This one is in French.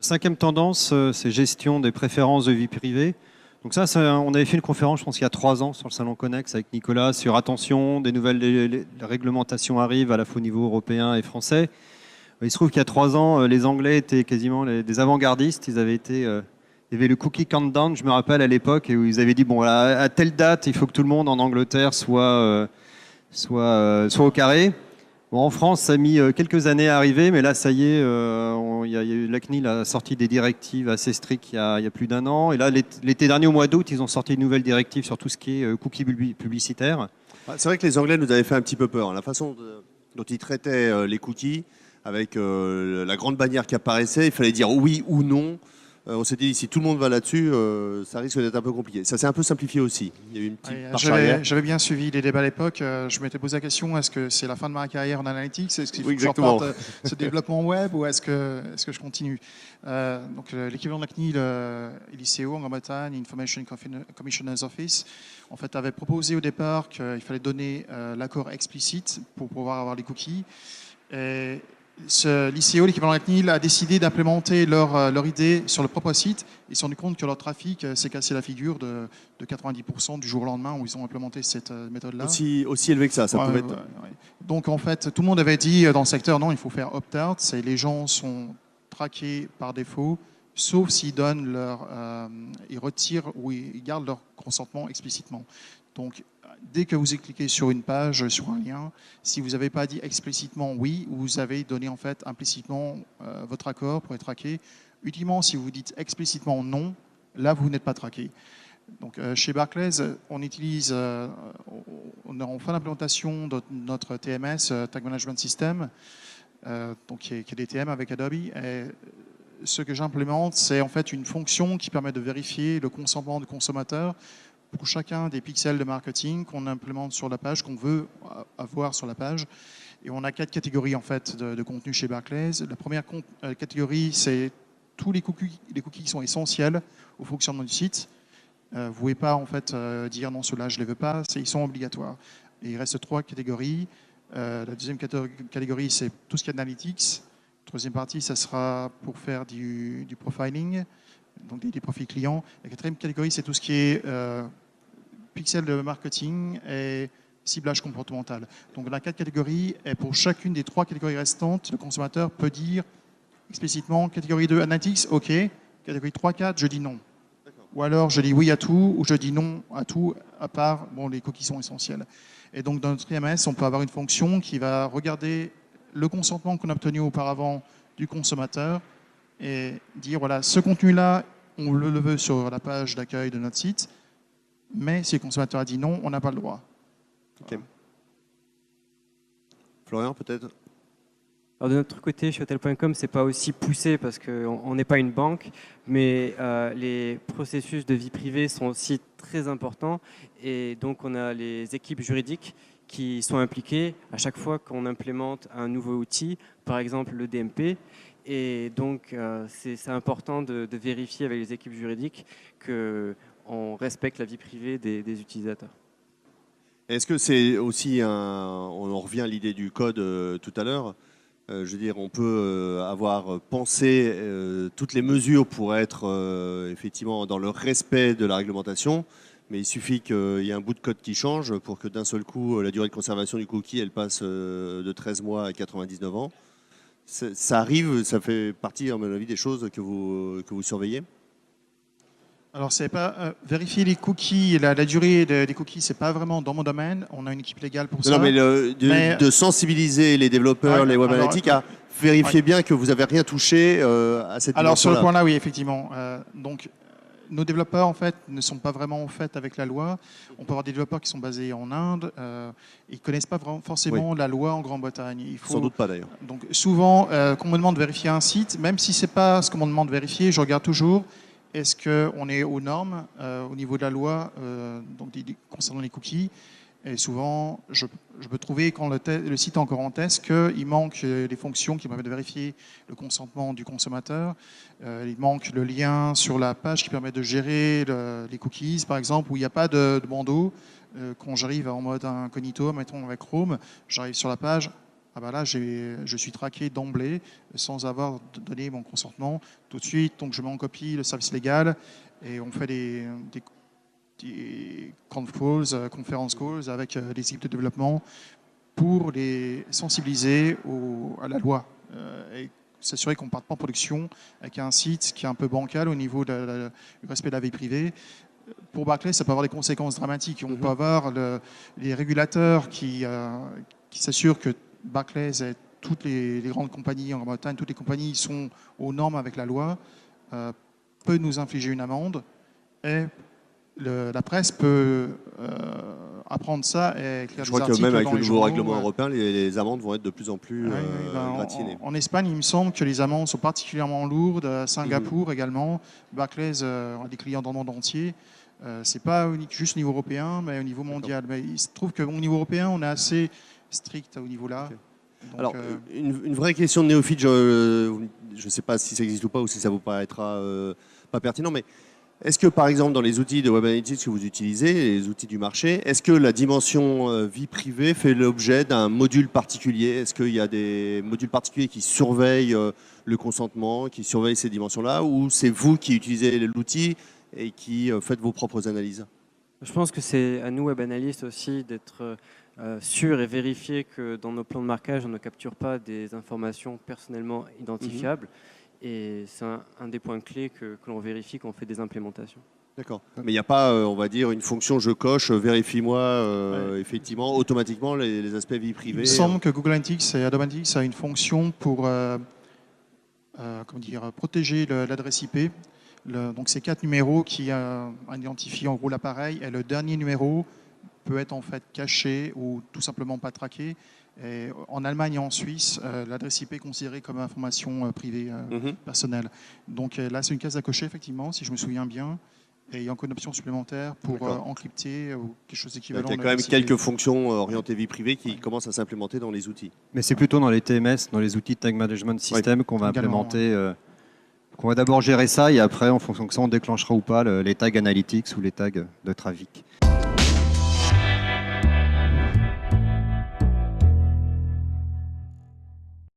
cinquième tendance, c'est gestion des préférences de vie privée. Donc on avait fait une conférence, je pense, il y a 3 ans sur le Salon Connex avec Nicolas sur attention, des nouvelles les réglementations arrivent à la fois au niveau européen et français. Il se trouve qu'il y a 3 ans, les Anglais étaient quasiment des avant-gardistes. Il y avait le cookie countdown, je me rappelle à l'époque, où ils avaient dit bon, à telle date, il faut que tout le monde en Angleterre soit au carré. Bon, en France, ça a mis quelques années à arriver, mais là, ça y est, la CNIL a sorti des directives assez strictes il y a plus d'1 an. Et là, l'été dernier, au mois d'août, ils ont sorti une nouvelle directive sur tout ce qui est cookies publicitaires. C'est vrai que les Anglais nous avaient fait un petit peu peur. La façon dont ils traitaient les cookies, avec la grande bannière qui apparaissait, il fallait dire oui ou non. On s'était dit, si tout le monde va là-dessus, ça risque d'être un peu compliqué. Ça s'est un peu simplifié aussi. Il y a eu une petite marche arrière. J'avais bien suivi les débats à l'époque. Je m'étais posé la question, est-ce que c'est la fin de ma carrière en analytics? Est-ce qu'il faut que je reparte ce développement web ou est-ce que je continue? Donc l'équivalent de la CNIL, l'ICO en Grande-Bretagne, Information Commissioner's Office, en fait, avait proposé au départ qu'il fallait donner l'accord explicite pour pouvoir avoir les cookies. L'ICO, l'équivalent de la CNIL, a décidé d'implémenter leur idée sur le propre site. Ils se sont rendus compte que leur trafic s'est cassé la figure de 90% du jour au lendemain où ils ont implémenté cette méthode-là. Aussi élevé que ça pouvait être... Ouais. Donc en fait, tout le monde avait dit dans le secteur, non, il faut faire opt-out. Les gens sont traqués par défaut, sauf s'ils donnent ils retirent ou ils gardent leur consentement explicitement. Donc, dès que vous cliquez sur une page, sur un lien, si vous n'avez pas dit explicitement oui, vous avez donné en fait implicitement votre accord pour être traqué. Uniquement si vous dites explicitement non, là vous n'êtes pas traqué. Donc chez Barclays, on utilise, on fait l'implémentation de notre TMS, Tag Management System, donc qui est DTM avec Adobe. Et ce que j'implémente, c'est en fait une fonction qui permet de vérifier le consentement du consommateur pour chacun des pixels de marketing qu'on implémente sur la page, qu'on veut avoir sur la page. Et on a 4 catégories en fait de contenu chez Barclays. La première catégorie, c'est tous les cookies qui sont essentiels au fonctionnement du site. Vous ne pouvez pas en fait dire non, ceux-là je ne les veux pas, ils sont obligatoires. Et il reste 3 catégories. La deuxième catégorie, c'est tout ce qui est analytics. La troisième partie, ça sera pour faire du profiling, donc des profils clients. La quatrième catégorie, c'est tout ce qui est pixels de marketing et ciblage comportemental. Donc, la 4 catégories, et pour chacune des 3 catégories restantes, le consommateur peut dire explicitement catégorie 2 analytics, OK. Catégorie 3, 4, je dis non. Ou alors, je dis oui à tout, ou je dis non à tout, à part les cookies sont essentiels. Et donc, dans notre IMS, on peut avoir une fonction qui va regarder le consentement qu'on a obtenu auparavant du consommateur et dire, voilà, ce contenu-là, on le veut sur la page d'accueil de notre site, mais si le consommateur a dit non, on n'a pas le droit. Okay. Voilà. Florian, peut-être? Alors de notre côté, chez Hotel.com, ce n'est pas aussi poussé parce qu'on n'est pas une banque, mais les processus de vie privée sont aussi très importants. Et donc, on a les équipes juridiques qui sont impliquées à chaque fois qu'on implémente un nouveau outil, par exemple le DMP. Et donc, c'est important de vérifier avec les équipes juridiques qu'on respecte la vie privée des utilisateurs. Est-ce que c'est aussi on en revient à l'idée du code tout à l'heure. Je veux dire, on peut avoir pensé toutes les mesures pour être effectivement dans le respect de la réglementation, mais il suffit qu'il y ait un bout de code qui change pour que d'un seul coup, la durée de conservation du cookie, elle passe de 13 mois à 99 ans. Ça arrive, ça fait partie, à mon avis, des choses que vous surveillez? Alors, c'est pas vérifier les cookies, la durée des cookies, c'est pas vraiment dans mon domaine. On a une équipe légale pour ça. Non, mais de sensibiliser les développeurs, les web analytics à vérifier bien que vous n'avez rien touché à cette dimension-là. Alors, sur le point-là, oui, effectivement. Donc, nos développeurs, en fait, ne sont pas vraiment en fait avec la loi. On peut avoir des développeurs qui sont basés en Inde. Ils ne connaissent pas forcément la loi en Grande-Bretagne. Sans doute pas, d'ailleurs. Donc, souvent, quand on me demande de vérifier un site, même si ce n'est pas ce qu'on me demande de vérifier, je regarde toujours est-ce qu'on est aux normes au niveau de la loi concernant les cookies. Et souvent, je peux trouver, quand le site est encore en test, qu'il manque les fonctions qui permettent de vérifier le consentement du consommateur. Il manque le lien sur la page qui permet de gérer les cookies, par exemple, où il n'y a pas de bandeau. Quand j'arrive en mode incognito, mettons avec Chrome, j'arrive sur la page. ah bah là, je suis traqué d'emblée sans avoir donné mon consentement. Tout de suite, donc je mets en copie le service légal et on fait des conférence calls avec les équipes de développement pour les sensibiliser à la loi et s'assurer qu'on ne parte pas en production avec un site qui est un peu bancal au niveau du respect de la vie privée. Pour Barclays, ça peut avoir des conséquences dramatiques. On peut avoir les régulateurs qui s'assurent que Barclays et toutes les grandes compagnies en Grande-Bretagne, toutes les compagnies sont aux normes avec la loi, peut nous infliger une amende et la presse peut apprendre ça et écrire Je des crois que articles même avec dans le les nouveau journaux. règlement européen, les amendes vont être de plus en plus Ben, gratinées. en Espagne, il me semble que les amendes sont particulièrement lourdes. À Singapour également. Barclays a des clients dans le monde entier. C'est pas juste au niveau européen, mais au niveau mondial. Mais il se trouve qu'au niveau européen, on est assez strict au niveau là. Ok. Donc, Alors, une vraie question de néophyte, je ne sais pas si ça existe ou pas, ou si ça vous paraîtra pas pertinent, mais est-ce que par exemple dans les outils de Web Analytics que vous utilisez, les outils du marché, est-ce que la dimension vie privée fait l'objet d'un module particulier? Est-ce qu'il y a des modules particuliers qui surveillent le consentement, qui surveillent ces dimensions-là, ou c'est vous qui utilisez l'outil et qui faites vos propres analyses? Je pense que c'est à nous, web analystes aussi, d'être sûr et vérifier que dans nos plans de marquage, on ne capture pas des informations personnellement identifiables. Et c'est un des points clés que l'on vérifie quand on fait des implémentations. D'accord. Mais il n'y a pas, on va dire, une fonction je coche, vérifie-moi effectivement, automatiquement les aspects vie il privée. me semble que Google Analytics et Adobe Analytics a une fonction pour protéger l'adresse IP. Donc c'est 4 numéros qui identifient en gros l'appareil et le dernier numéro peut être en fait caché ou tout simplement pas traqué. Et en Allemagne et en Suisse, l'adresse IP est considérée comme information privée personnelle. Donc là, c'est une case à cocher, effectivement, si je me souviens bien. Et il y a encore une option supplémentaire pour encrypter ou quelque chose d'équivalent. Il y a quand même quelques fonctions orientées vie privée qui commencent à s'implémenter dans les outils. Mais c'est plutôt dans les TMS, dans les outils de Tag Management System qu'on va également, implémenter. On va d'abord gérer ça et après, en fonction de ça, on déclenchera ou pas les tags analytics ou les tags de trafic.